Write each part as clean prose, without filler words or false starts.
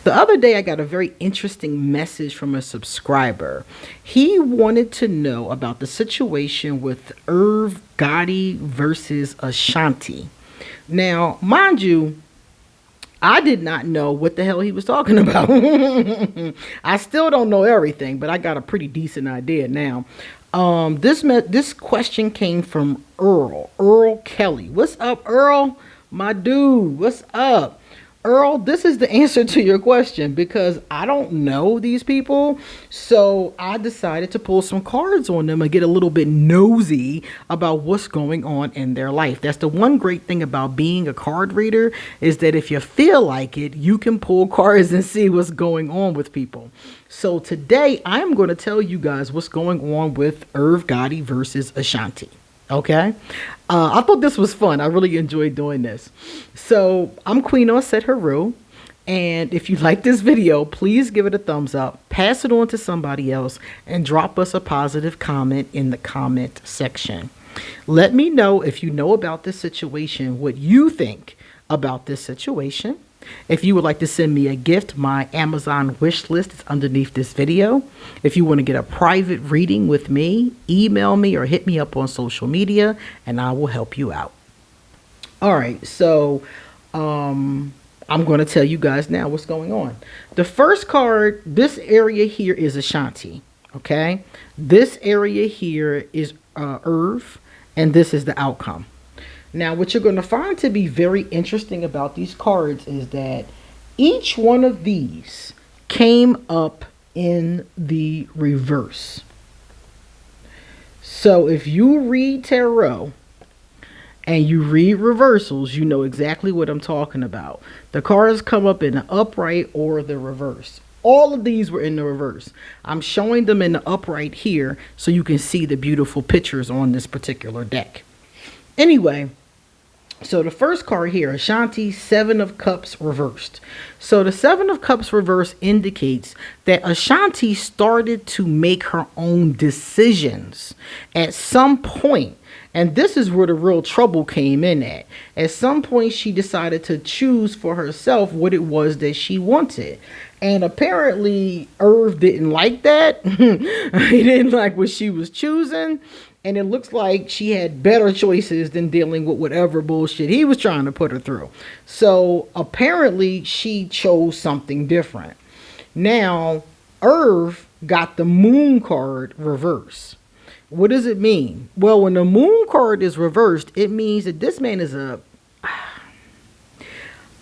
The other day, I got a very interesting message from a subscriber. He wanted to know about the situation with Irv Gotti versus Ashanti. Now, mind you, I did not know what the hell he was talking about. I still don't know everything, but I got a pretty decent idea now. This question came from Earl Kelly. What's up, Earl? My dude, what's up? Earl, this is the answer to your question because I don't know these people. So I decided to pull some cards on them and get a little bit nosy about what's going on in their life. That's the one great thing about being a card reader is that if you feel like it, you can pull cards and see what's going on with people. So today I'm going to tell you guys what's going on with Irv Gotti versus Ashanti. Okay. I thought this was fun. I really enjoyed doing this. So I'm QueenAusetHeru. And if you like this video, please give it a thumbs up, pass it on to somebody else, and drop us a positive comment in the comment section. Let me know if you know about this situation, what you think about this situation. If you would like to send me a gift, my Amazon wish list is underneath this video. If you want to get a private reading with me, email me or hit me up on social media and I will help you out. All right, so I'm going to tell you guys now what's going on. The first card, this area here is Ashanti, okay? This area here is Irv, and this is the outcome. Now, what you're going to find to be very interesting about these cards is that each one of these came up in the reverse. So if you read tarot and you read reversals, you know exactly what I'm talking about. The cards come up in the upright or the reverse. All of these were in the reverse. I'm showing them in the upright here so you can see the beautiful pictures on this particular deck. Anyway, so the first card here, Ashanti, 7 of Cups reversed. So the 7 of Cups reversed indicates that Ashanti started to make her own decisions at some point. And this is where the real trouble came in at. At some point, she decided to choose for herself what it was that she wanted. And apparently, Irv didn't like that. He didn't like what she was choosing. And it looks like she had better choices than dealing with whatever bullshit he was trying to put her through. So apparently she chose something different. Now, Irv got the Moon card reversed. What does it mean? Well, when the Moon card is reversed, it means that this man is a...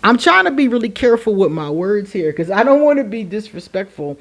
I'm trying to be really careful with my words here because I don't want to be disrespectful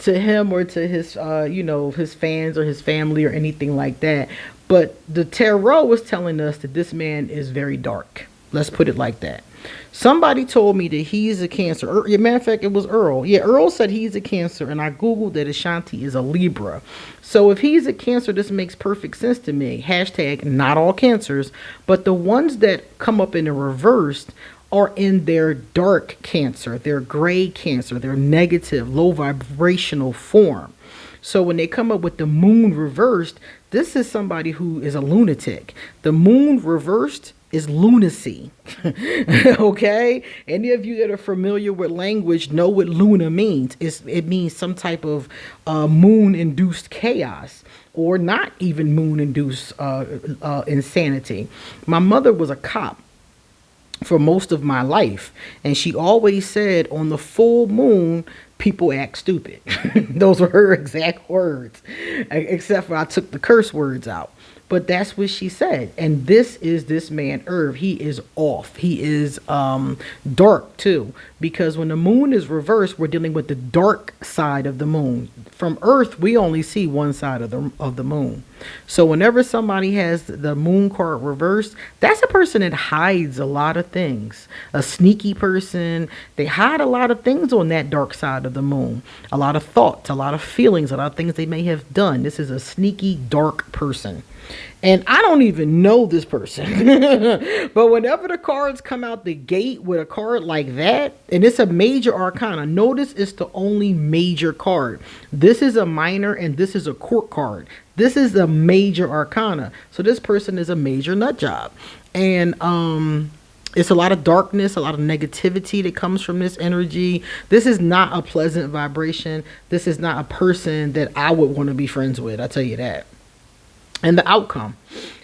to him or to his, his fans or his family or anything like that. But the tarot was telling us that this man is very dark. Let's put it like that. Somebody told me that he's a Cancer. Matter of fact, it was Earl. Yeah, Earl said he's a Cancer, and I Googled that Ashanti is a Libra. So if he's a Cancer, this makes perfect sense to me. Hashtag not all Cancers, but the ones that come up in the reversed are in their dark Cancer, their gray Cancer, their negative, low vibrational form. So when they come up with the Moon reversed, this is somebody who is a lunatic. The Moon reversed is lunacy. Okay? Any of you that are familiar with language know what Luna means. It means some type of moon-induced chaos, or not even moon-induced insanity. My mother was a cop for most of my life, and she always said on the full moon people act stupid. Those were her exact words, except for I took the curse words out. But that's what she said. And this is this man, Irv. He is off. He is dark too. Because when the moon is reversed, we're dealing with the dark side of the moon. From Earth, we only see one side of the moon. So whenever somebody has the Moon card reversed, that's a person that hides a lot of things. A sneaky person. They hide a lot of things on that dark side of the moon. A lot of thoughts, a lot of feelings, a lot of things they may have done. This is a sneaky, dark person. And I don't even know this person. But whenever the cards come out the gate with a card like that, and it's a major arcana, notice it's the only major card. This is a minor and this is a court card. This is a major arcana. So this person is a major nut job. And It's a lot of darkness, a lot of negativity that comes from this energy. This is not a pleasant vibration. This is not a person that I would want to be friends with. I tell you that. And the outcome.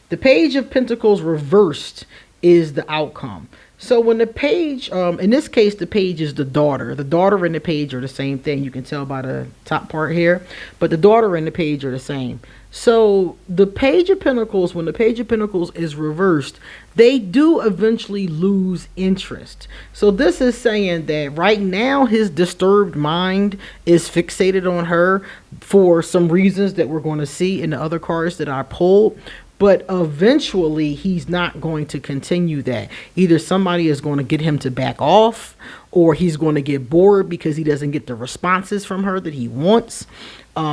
The Page of Pentacles reversed is the outcome. So when the page, in this case, the page is the daughter. The daughter and the page are the same thing. You can tell by the top part here. But the daughter and the page are the same. So the Page of Pentacles, when the Page of Pentacles is reversed, they do eventually lose interest. So this is saying that right now his disturbed mind is fixated on her for some reasons that we're going to see in the other cards that I pulled. But eventually, he's not going to continue that. Either somebody is going to get him to back off, or he's going to get bored because he doesn't get the responses from her that he wants.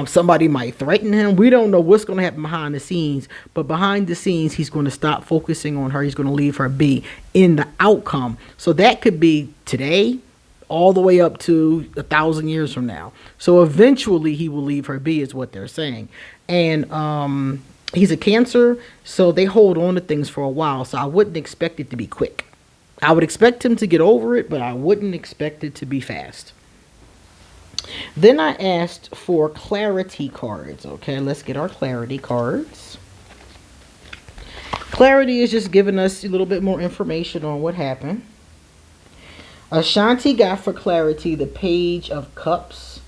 Somebody might threaten him. We don't know what's going to happen behind the scenes. But behind the scenes, he's going to stop focusing on her. He's going to leave her be in the outcome. So that could be today, all the way up to 1,000 years from now. So eventually, he will leave her be, is what they're saying. And he's a Cancer, so they hold on to things for a while. So I wouldn't expect it to be quick. I would expect him to get over it, but I wouldn't expect it to be fast. Then I asked for clarity cards. Okay, let's get our clarity cards. Clarity is just giving us a little bit more information on what happened. Ashanti got for clarity the Page of Cups.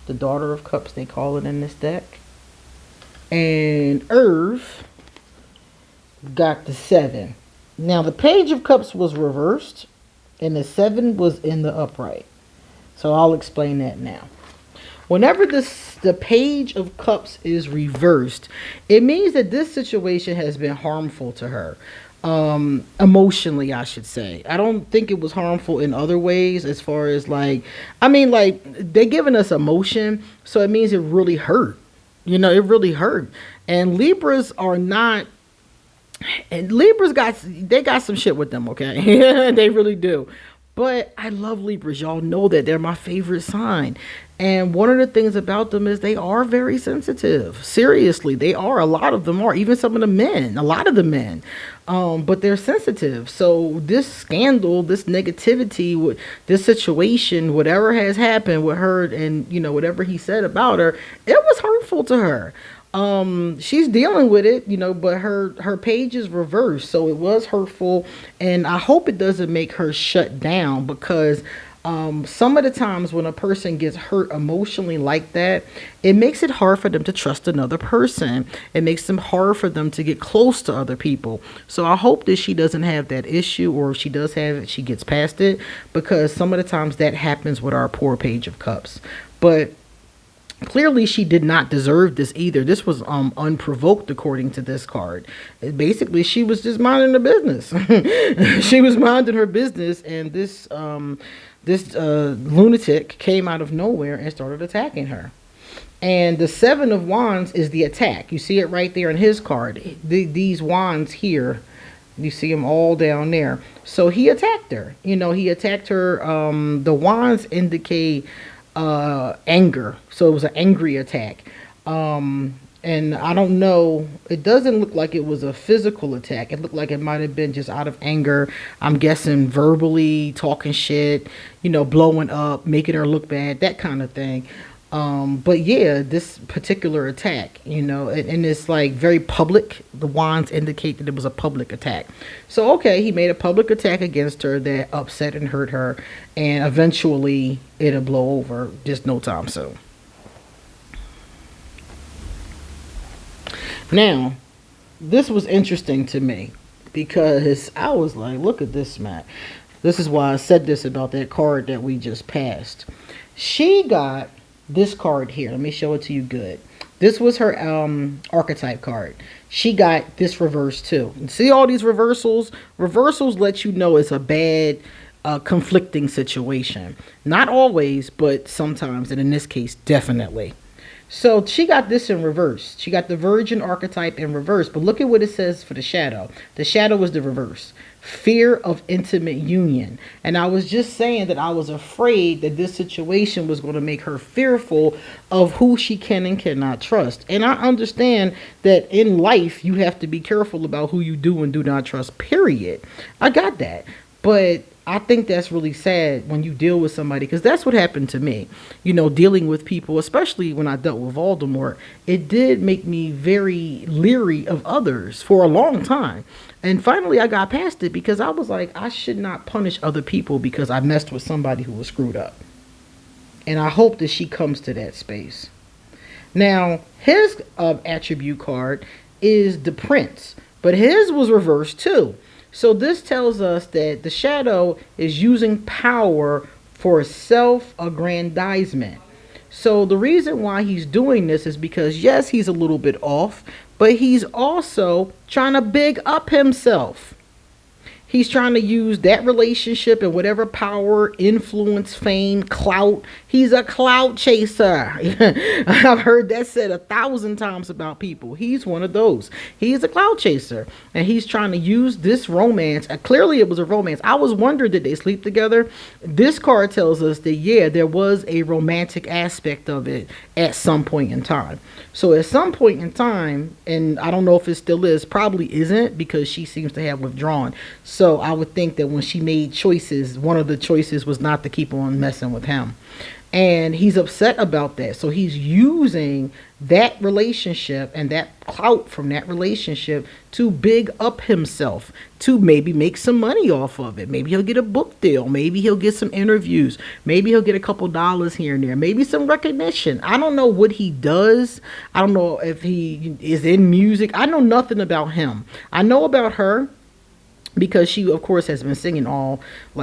The Daughter of Cups, they call it in this deck. And Irv got the 7. Now, the Page of Cups was reversed, and the 7 was in the upright. So I'll explain that now. Whenever the Page of Cups is reversed, it means that this situation has been harmful to her. Emotionally, I should say. I don't think it was harmful in other ways, as far as like, I mean, like, they're giving us emotion, so it means it really hurt. You know, it really hurt. And Libras are not, and Libras they got some shit with them, okay? They really do. But I love Libras. Y'all know that. They're my favorite sign. And one of the things about them is they are very sensitive. Seriously, they are. A lot of them are. Even some of the men. A lot of the men. But they're sensitive. So this scandal, this negativity, this situation, whatever has happened with her and, you know, whatever he said about her, it was hurtful to her. She's dealing with it, you know, but her page is reversed, so it was hurtful, and I hope it doesn't make her shut down, because some of the times when a person gets hurt emotionally like that, it makes it hard for them to trust another person. It makes them hard for them to get close to other people. So I hope that she doesn't have that issue, or if she does have it, she gets past it, because some of the times that happens with our poor Page of Cups. But clearly, she did not deserve this either. This was unprovoked, according to this card. Basically, she was just minding her business. She was minding her business, and this lunatic came out of nowhere and started attacking her. And the 7 of Wands is the attack. You see it right there in his card. These wands here, you see them all down there. So he attacked her. You know, he attacked her. The wands indicate anger, so it was an angry attack, and I don't know, it doesn't look like it was a physical attack. It looked like it might have been just out of anger. I'm guessing verbally talking shit, you know, blowing up, making her look bad, that kind of thing. But yeah, this particular attack, you know, and it's like very public. The wands indicate that it was a public attack. So, okay, he made a public attack against her that upset and hurt her, and eventually it'll blow over just no time soon. Now, this was interesting to me, because I was like, look at this, Matt. This is why I said this about that card that we just passed. She got this card here. Let me show it to you good. This was her archetype card. She got this reverse too. And see all these reversals? Reversals let you know it's a bad, conflicting situation. Not always, but sometimes, and in this case, definitely. So she got this in reverse. She got the Virgin archetype in reverse. But look at what it says for the shadow. The shadow was the reverse. Fear of intimate union. And I was just saying that I was afraid that this situation was going to make her fearful of who she can and cannot trust. And I understand that in life, you have to be careful about who you do and do not trust, period. I got that. But I think that's really sad when you deal with somebody, because that's what happened to me. Dealing with people, especially when I dealt with Voldemort, it did make me very leery of others for a long time. And finally, I got past it because I was like, I should not punish other people because I messed with somebody who was screwed up. And I hope that she comes to that space. Now, his attribute card is the Prince, but his was reversed too. So this tells us that the shadow is using power for self-aggrandizement. So the reason why he's doing this is because, yes, he's a little bit off, but he's also trying to big up himself. He's trying to use that relationship and whatever power, influence, fame, clout. He's a clout chaser. I've heard that said 1,000 times about people. He's one of those. He's a clout chaser. And he's trying to use this romance. Clearly it was a romance. I was wondering, did they sleep together? This card tells us that, yeah, there was a romantic aspect of it at some point in time. So at some point in time, and I don't know if it still is, probably isn't, because she seems to have withdrawn. So I would think that when she made choices, one of the choices was not to keep on messing with him. And he's upset about that. So he's using that relationship and that clout from that relationship to big up himself, to maybe make some money off of it. Maybe he'll get a book deal. Maybe he'll get some interviews. Maybe he'll get a couple dollars here and there. Maybe some recognition. I don't know what he does. I don't know if he is in music. I know nothing about him. I know about her because she, of course, has been singing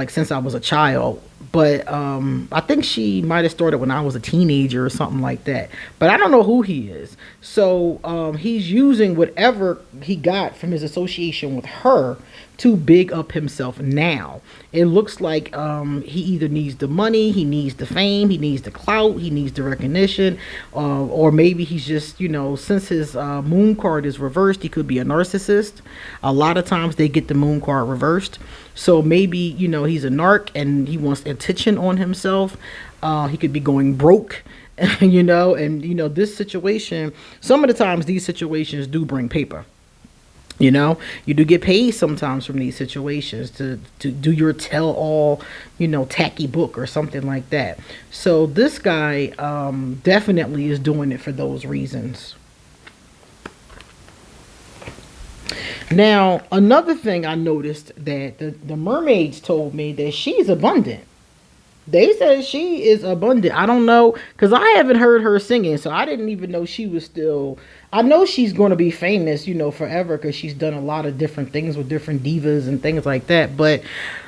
since I was a child. But I think she might have started when I was a teenager or something like that. But I don't know who he is. So he's using whatever he got from his association with her to big up himself now. It looks like he either needs the money, he needs the fame, he needs the clout, he needs the recognition, or maybe he's just, since his moon card is reversed, he could be a narcissist. A lot of times they get the moon card reversed. So maybe, he's a narc and he wants attention on himself. He could be going broke, this situation, some of the times these situations do bring paper. You do get paid sometimes from these situations to do your tell-all, tacky book or something like that. So this guy definitely is doing it for those reasons. Now, another thing I noticed that the mermaids told me that she's abundant. They said she is abundant. I don't know, because I haven't heard her singing, so I didn't even know she was still... I know she's going to be famous, forever, because she's done a lot of different things with different divas and things like that. But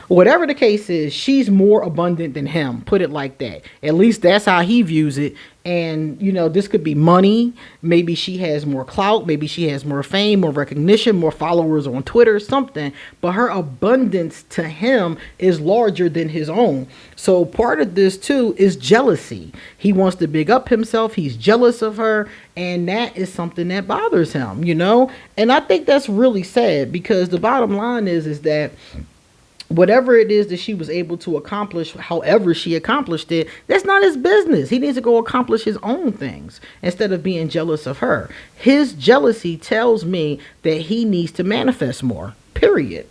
whatever the case is, she's more abundant than him. Put it like that. At least that's how he views it. And, this could be money. Maybe she has more clout. Maybe she has more fame, more recognition, more followers on Twitter, something. But her abundance to him is larger than his own. So part of this, too, is jealousy. He wants to big up himself. He's jealous of her. And that is something that bothers him, And I think that's really sad, because the bottom line is that whatever it is that she was able to accomplish, however she accomplished it, that's not his business. He needs to go accomplish his own things instead of being jealous of her. His jealousy tells me that he needs to manifest more, period.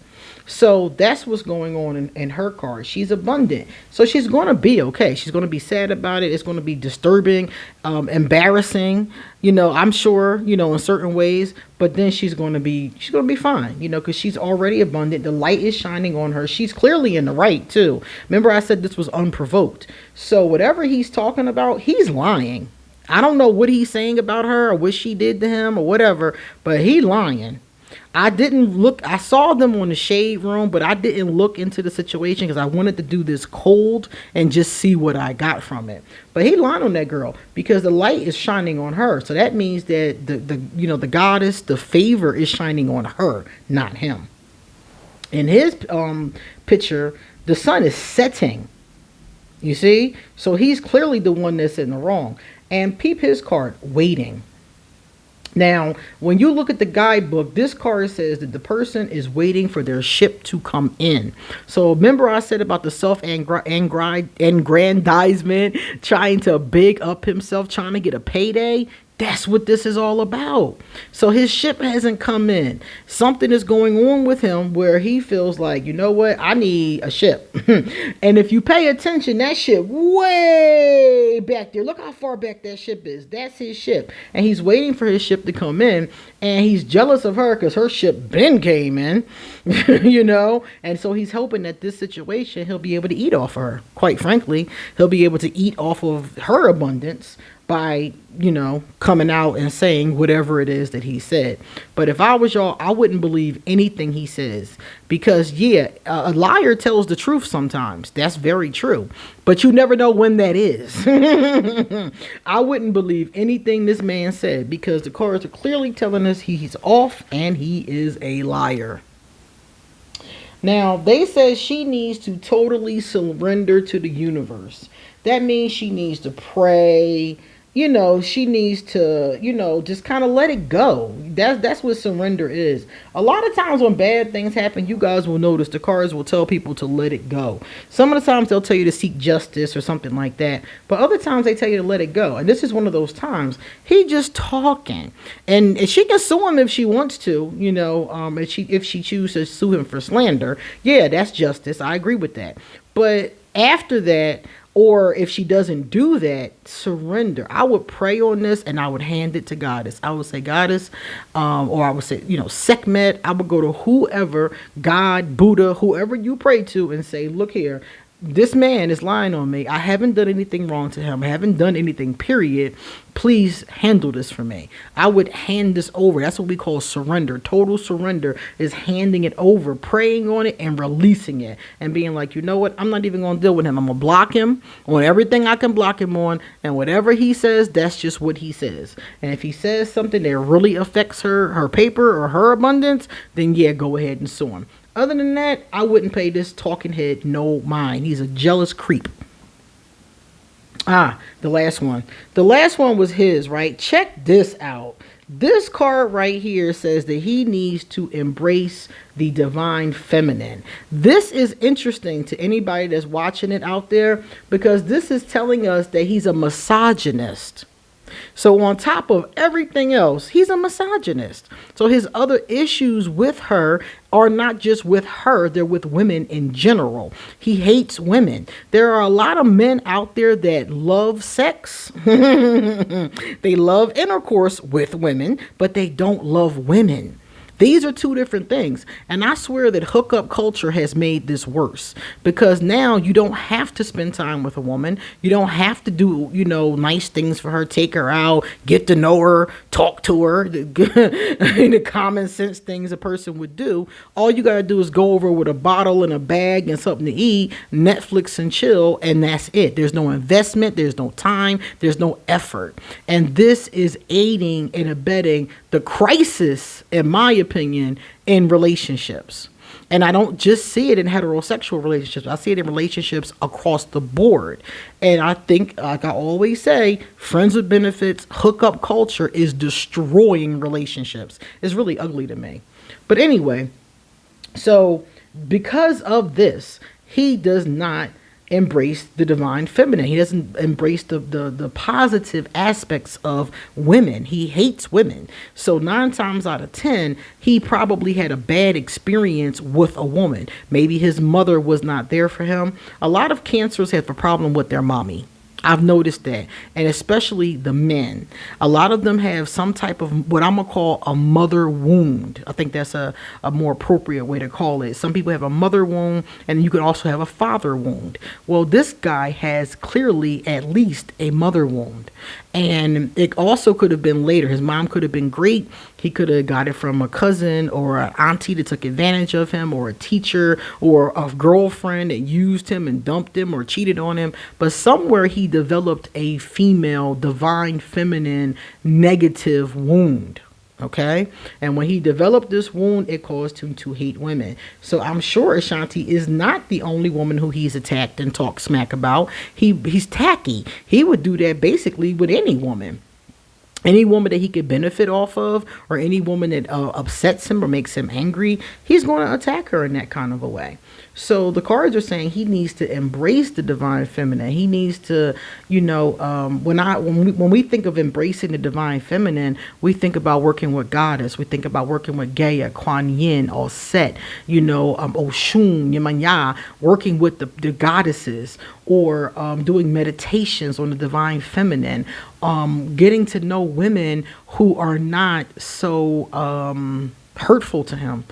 So that's what's going on in her card. She's abundant. So she's going to be okay. She's going to be sad about it. It's going to be disturbing, embarrassing, I'm sure, in certain ways. But then she's going to be fine, because she's already abundant. The light is shining on her. She's clearly in the right, too. Remember, I said this was unprovoked. So whatever he's talking about, he's lying. I don't know what he's saying about her or what she did to him or whatever, but he lying. I saw them on the shade room, but I didn't look into the situation because I wanted to do this cold and just see what I got from it. But he lied on that girl because the light is shining on her. So that means that the goddess, the favor is shining on her, not him. In his picture, the sun is setting. You see? So he's clearly the one that's in the wrong. And peep his card, waiting. Now, when you look at the guidebook, this card says that the person is waiting for their ship to come in. So remember I said about the self-aggrandizement, trying to big up himself, trying to get a payday? That's what this is all about. So his ship hasn't come in. Something is going on with him where he feels like, you know what, I need a ship. And if you pay attention, that ship way back there, look how far back that ship is. That's his ship. And he's waiting for his ship to come in. And he's jealous of her because her ship Ben came in, you know. And so he's hoping that this situation, he'll be able to eat off of her. Quite frankly, he'll be able to eat off of her abundance by, you know, coming out and saying whatever it is that he said. But if I was y'all, I wouldn't believe anything he says. Because, yeah, a liar tells the truth sometimes. That's very true. But you never know when that is. I wouldn't believe anything this man said because the cards are clearly telling us he's off and he is a liar. Now, they say she needs to totally surrender to the universe. That means she needs to pray. You know, she needs to, you know, just kind of let it go. That's what surrender is. A lot of times when bad things happen, you guys will notice the cards will tell people to let it go. Some of the times they'll tell you to seek justice or something like that. But other times they tell you to let it go. And this is one of those times. He just talking. And she can sue him if she wants to, you know, if she chooses to sue him for slander. Yeah, that's justice. I agree with that. But after that, or if she doesn't do that, surrender. I would pray on this and I would hand it to Goddess. I would say Goddess, or I would say, you know, Sekhmet. I would go to whoever, God, Buddha, whoever you pray to and say, look here, this man is lying on me. I haven't done anything wrong to him. I haven't done anything, period. Please handle this for me. I would hand this over. That's what we call surrender. Total surrender is handing it over, praying on it and releasing it and being like, you know what? I'm not even going to deal with him. I'm going to block him on everything I can block him on. And whatever he says, that's just what he says. And if he says something that really affects her paper or her abundance, then yeah, go ahead and sue him. Other than that, I wouldn't pay this talking head no mind. He's a jealous creep. The last one. The last one was his, right? Check this out. This card right here says that he needs to embrace the divine feminine. This is interesting to anybody that's watching it out there because this is telling us that he's a misogynist. So on top of everything else, he's a misogynist. So his other issues with her are not just with her, they're with women in general. He hates women. There are a lot of men out there that love sex. They love intercourse with women, but they don't love women. These are two different things. And I swear that hookup culture has made this worse because now you don't have to spend time with a woman. You don't have to do, you know, nice things for her, take her out, get to know her, talk to her, the common sense things a person would do. All you got to do is go over with a bottle and a bag and something to eat, Netflix and chill, and that's it. There's no investment. There's no time. There's no effort. And this is aiding and abetting the crisis, in my opinion, in relationships. And I don't just see it in heterosexual relationships. I see it in relationships across the board. And I think, like I always say, friends with benefits, hookup culture is destroying relationships. It's really ugly to me. But anyway, so because of this, he does not embrace the divine feminine. He doesn't embrace the positive aspects of women. He hates women. So 9 times out of 10, he probably had a bad experience with a woman. Maybe his mother was not there for him. A lot of Cancers have a problem with their mommy. I've noticed that, and especially the men. A lot of them have some type of what I'm going to call a mother wound. I think that's a more appropriate way to call it. Some people have a mother wound, and you can also have a father wound. Well, this guy has clearly at least a mother wound. And it also could have been later. His mom could have been great. He could have got it from a cousin or an auntie that took advantage of him, or a teacher or a girlfriend that used him and dumped him or cheated on him. But somewhere he developed a female, divine, feminine, negative wound. Okay. And when he developed this wound, it caused him to hate women. So I'm sure Ashanti is not the only woman who he's attacked and talked smack about. He's tacky. He would do that basically with any woman. Any woman that he could benefit off of, or any woman that upsets him or makes him angry, he's going to attack her in that kind of a way. So the cards are saying he needs to embrace the divine feminine. He needs to, when we think of embracing the divine feminine, we think about working with Goddess. We think about working with Gaia, Kuan Yin, or Set, Oshun, Yemanya, working with the goddesses, or doing meditations on the divine feminine, getting to know women who are not so hurtful to him,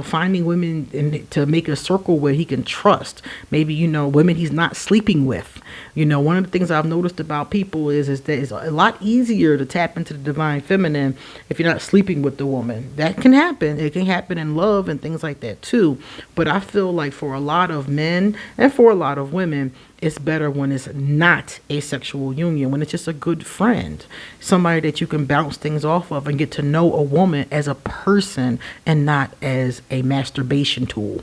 finding women to make a circle where he can trust, maybe women he's not sleeping with. One of the things I've noticed about people is that it's a lot easier to tap into the divine feminine if you're not sleeping with the woman. That can happen. It can happen in love and things like that too, but I feel like for a lot of men and for a lot of women, it's better when it's not a sexual union, when it's just a good friend, somebody that you can bounce things off of and get to know a woman as a person and not as a masturbation tool.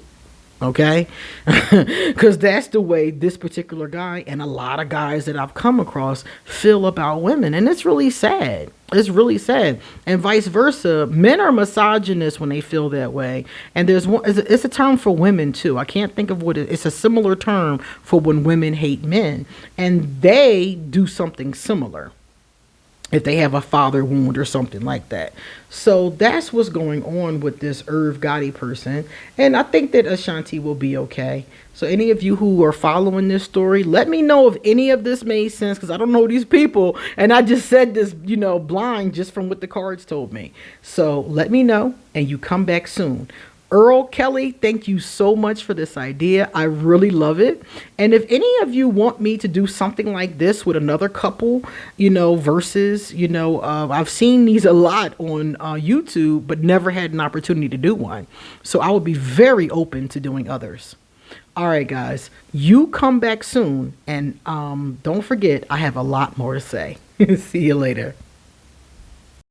Okay? Because that's the way this particular guy and a lot of guys that I've come across feel about women. And it's really sad. It's really sad. And vice versa. Men are misogynist when they feel that way. And it's a term for women too. I can't think of it's a similar term for when women hate men. And they do something similar if they have a father wound or something like that. So that's what's going on with this Irv Gotti person. And I think that Ashanti will be okay. So any of you who are following this story, let me know if any of this made sense, because I don't know these people. And I just said this, blind just from what the cards told me. So let me know, and you come back soon. Earl Kelly, thank you so much for this idea. I really love it. And if any of you want me to do something like this with another couple, versus, I've seen these a lot on YouTube, but never had an opportunity to do one. So I would be very open to doing others. All right, guys, you come back soon. And don't forget, I have a lot more to say. See you later.